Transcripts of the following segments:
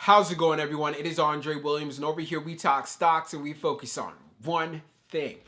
How's it going, everyone? It is Andre Williams, and over here we talk stocks and we focus on one thing.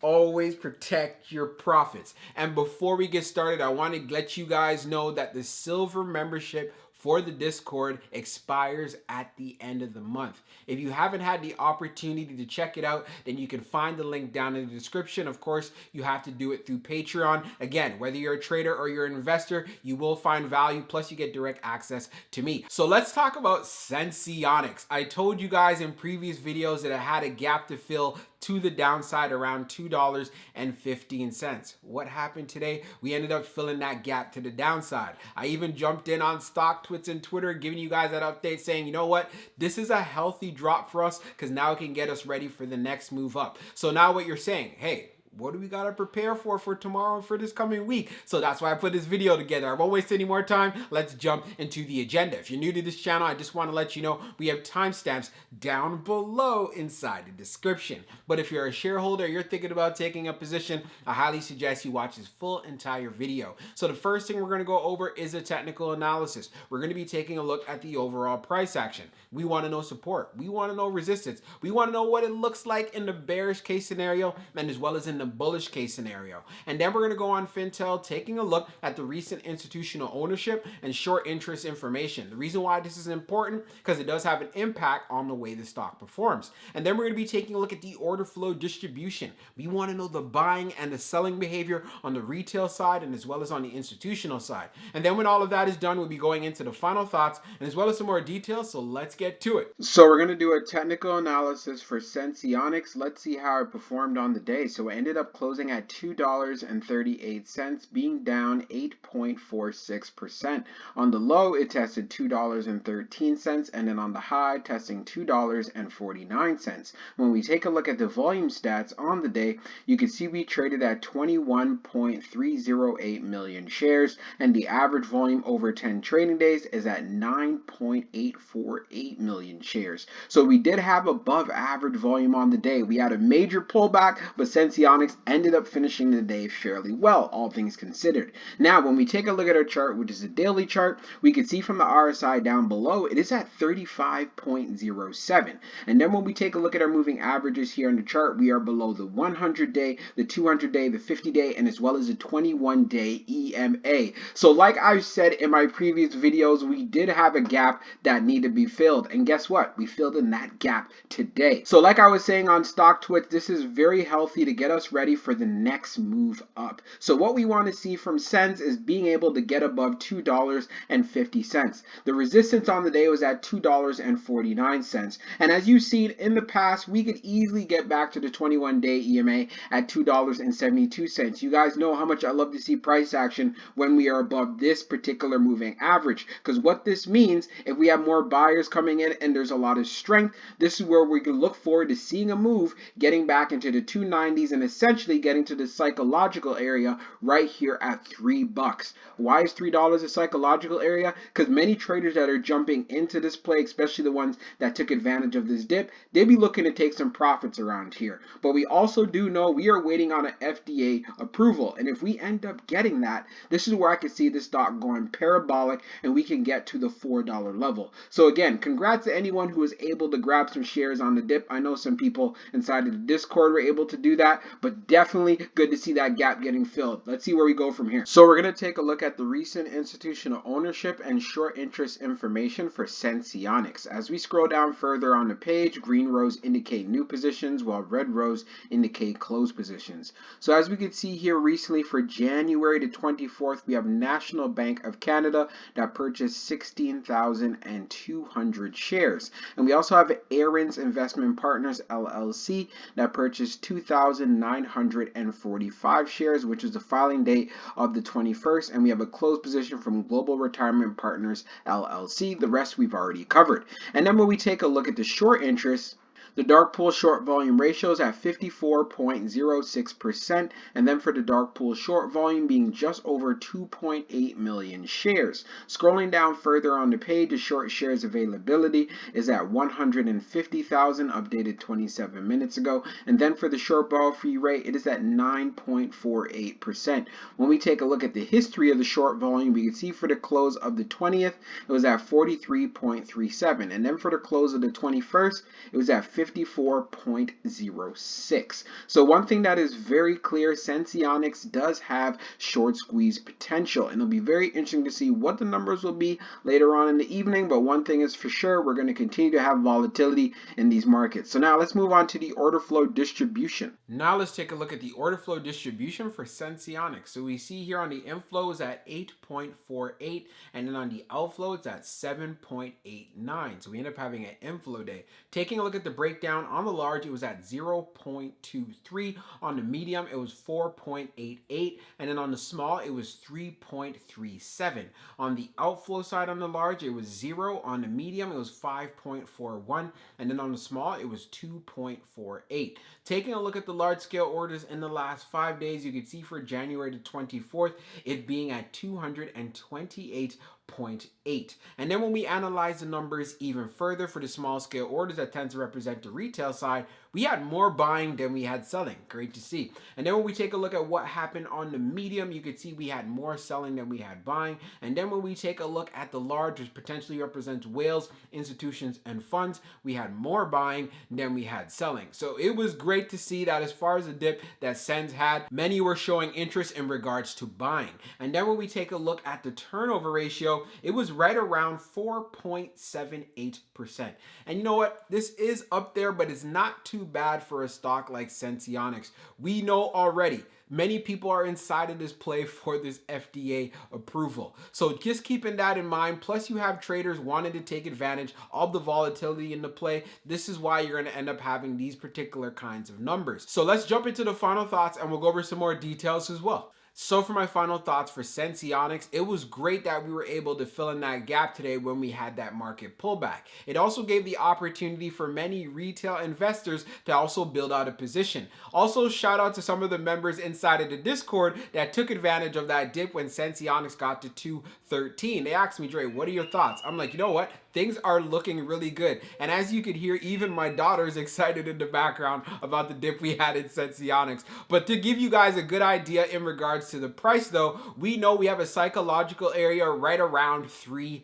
Always protect your profits. And before we get started, I want to let you guys know that the silver membership for the Discord expires at the end of the month. If you haven't had the opportunity to check it out, then you can find the link down in the description. Of course, you have to do it through Patreon. Again, whether you're a trader or you're an investor, you will find value, plus you get direct access to me. So let's talk about Senseonics. I told you guys in previous videos that I had a gap to fill to the downside around $2.15. What happened today? We ended up filling that gap to the downside. I even jumped in on stock twits and Twitter, giving you guys that update saying, you know what, this is a healthy drop for us because now it can get us ready for the next move up. So now what you're saying, hey, what do we gotta prepare for tomorrow and for this coming week? So that's why I put this video together. I won't waste any more time. Let's jump into the agenda. If you're new to this channel, I just want to let you know we have timestamps down below inside the description. But if you're a shareholder, you're thinking about taking a position, I highly suggest you watch this full entire video. So the first thing we're gonna go over is a technical analysis. We're gonna be taking a look at the overall price action. We want to know support. We want to know resistance. We want to know what it looks like in the bearish case scenario and as well as in the bullish case scenario. And then we're going to go on Fintel, taking a look at the recent institutional ownership and short interest information. The reason why this is important, because it does have an impact on the way the stock performs. And then we're going to be taking a look at the order flow distribution. We want to know the buying and the selling behavior on the retail side and as well as on the institutional side. And then when all of that is done, we'll be going into the final thoughts and as well as some more details. So let's get to it. So we're going to do a technical analysis for Senseonics. Let's see how it performed on the day. So it ended up closing at $2.38, being down 8.46%. On the low, it tested $2.13, and then on the high, testing $2.49. When we take a look at the volume stats on the day, you can see we traded at 21.308 million shares, and the average volume over 10 trading days is at 9.848 million shares. So we did have above average volume on the day. We had a major pullback, but Senseonics ended up finishing the day fairly well, all things considered. Now, when we take a look at our chart, which is a daily chart, we can see from the RSI down below, it is at 35.07. And then when we take a look at our moving averages here in the chart, we are below the 100-day, the 200-day, the 50-day, and as well as the 21-day EMA. So like I've said in my previous videos, we did have a gap that needed to be filled. And guess what? We filled in that gap today. So like I was saying on stock twits, this is very healthy to get us ready for the next move up. So what we want to see from SENS is being able to get above $2.50. The resistance on the day was at $2.49. And as you've seen in the past, we could easily get back to the 21-day EMA at $2.72. You guys know how much I love to see price action when we are above this particular moving average. Because what this means, if we have more buyers coming in and there's a lot of strength, this is where we can look forward to seeing a move getting back into the 290s and essentially getting to the psychological area right here at $3. Why is $3 a psychological area? Because many traders that are jumping into this play, especially the ones that took advantage of this dip, they'll be looking to take some profits around here. But we also do know we are waiting on an FDA approval, and if we end up getting that, this is where I can see this stock going parabolic and we can get to the $4 level. So again, congrats to anyone who was able to grab some shares on the dip. I know some people inside of the Discord were able to do that, but definitely good to see that gap getting filled. Let's see where we go from here. So we're going to take a look at the recent institutional ownership and short interest information for Senseonics. As we scroll down further on the page, green rows indicate new positions while red rows indicate closed positions. So as we can see here recently for January the 24th, we have National Bank of Canada that purchased 16,200 shares. And we also have Aaron's Investment Partners LLC that purchased 2,945 shares, which is the filing date of the 21st. And we have a closed position from Global Retirement Partners LLC. The rest we've already covered. And then when we take a look at the short interest, The dark pool short volume ratio is at 54.06%, and then for the dark pool short volume being just over 2.8 million shares. Scrolling down further on the page, the short shares availability is at 150,000, updated 27 minutes ago, and then for the short ball free rate, it is at 9.48%. When we take a look at the history of the short volume, we can see for the close of the 20th, it was at 43.37, and then for the close of the 21st, it was at 54.06. So one thing that is very clear, Senseonics does have short squeeze potential, and it'll be very interesting to see what the numbers will be later on in the evening, but one thing is for sure, we're going to continue to have volatility in these markets. So now let's move on to the order flow distribution. Now let's take a look at the order flow distribution for Senseonics. So we see here on the inflow is at 8.48, and then on the outflow it's at 7.89. So we end up having an inflow day. Taking a look at the breakdown, on the large it was at 0.23, on the medium it was 4.88, and then on the small it was 3.37. On the outflow side on the large it was 0, on the medium it was 5.41, and then on the small it was 2.48. Taking a look at the large scale orders in the last 5 days, you can see for January the 24th it being at 228.8. And then when we analyze the numbers even further for the small scale orders that tend to represent the retail side, we had more buying than we had selling. Great to see. And then when we take a look at what happened on the medium, you can see we had more selling than we had buying. And then when we take a look at the large, which potentially represents whales, institutions, and funds, we had more buying than we had selling. So it was great to see that as far as the dip that SENS had, many were showing interest in regards to buying. And then when we take a look at the turnover ratio, it was right around 4.78%. And you know what? This is up there, but it's not too bad for a stock like Senseonics. We know already many people are inside of this play for this FDA approval. So just keeping that in mind, plus you have traders wanting to take advantage of the volatility in the play. This is why you're going to end up having these particular kinds of numbers. So let's jump into the final thoughts and we'll go over some more details as well. So for my final thoughts for Senseonics, it was great that we were able to fill in that gap today when we had that market pullback. It also gave the opportunity for many retail investors to also build out a position. Also, shout out to some of the members inside of the Discord that took advantage of that dip when Senseonics got to 213. They asked me, Dre, what are your thoughts? I'm like, you know what? Things are looking really good. And as you could hear, even my daughter's excited in the background about the dip we had in Senseonics. But to give you guys a good idea in regards to the price though, we know we have a psychological area right around $3.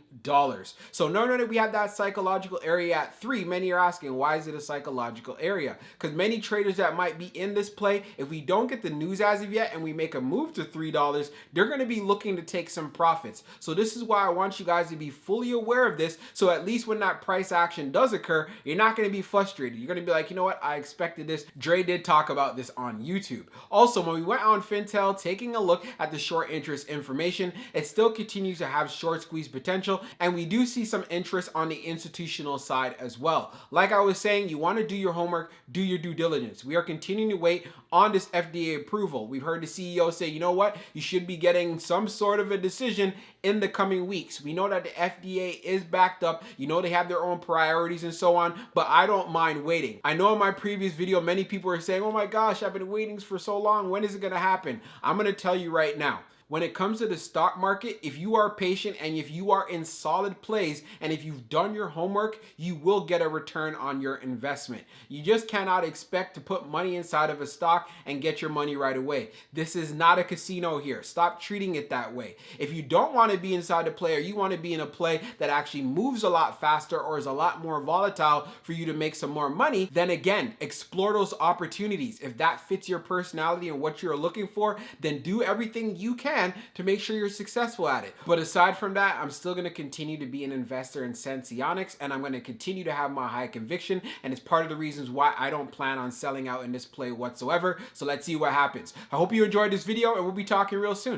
So knowing that we have that psychological area at 3, many are asking, why is it a psychological area? Because many traders that might be in this play, if we don't get the news as of yet and we make a move to $3, they're going to be looking to take some profits. So this is why I want you guys to be fully aware of this. So at least when that price action does occur, you're not going to be frustrated. You're going to be like, you know what? I expected this. Dre did talk about this on YouTube. Also, when we went on Fintel, taking a look at the short interest information, it still continues to have short squeeze potential. And we do see some interest on the institutional side as well. Like I was saying, you want to do your homework, do your due diligence. We are continuing to wait on this FDA approval. We've heard the CEO say, you know what? You should be getting some sort of a decision in the coming weeks. We know that the FDA is backed up. You know, they have their own priorities and so on, but I don't mind waiting. I know in my previous video, many people are saying, oh my gosh, I've been waiting for so long. When is it going to happen? I'm going to tell you right now. When it comes to the stock market, if you are patient and if you are in solid plays and if you've done your homework, you will get a return on your investment. You just cannot expect to put money inside of a stock and get your money right away. This is not a casino here. Stop treating it that way. If you don't want to be inside a play or you want to be in a play that actually moves a lot faster or is a lot more volatile for you to make some more money, then again, explore those opportunities. If that fits your personality and what you're looking for, then do everything you can to make sure you're successful at it. But aside from that, I'm still going to continue to be an investor in Senseonics, and I'm going to continue to have my high conviction, and it's part of the reasons why I don't plan on selling out in this play whatsoever. So let's see what happens. I hope you enjoyed this video, and we'll be talking real soon.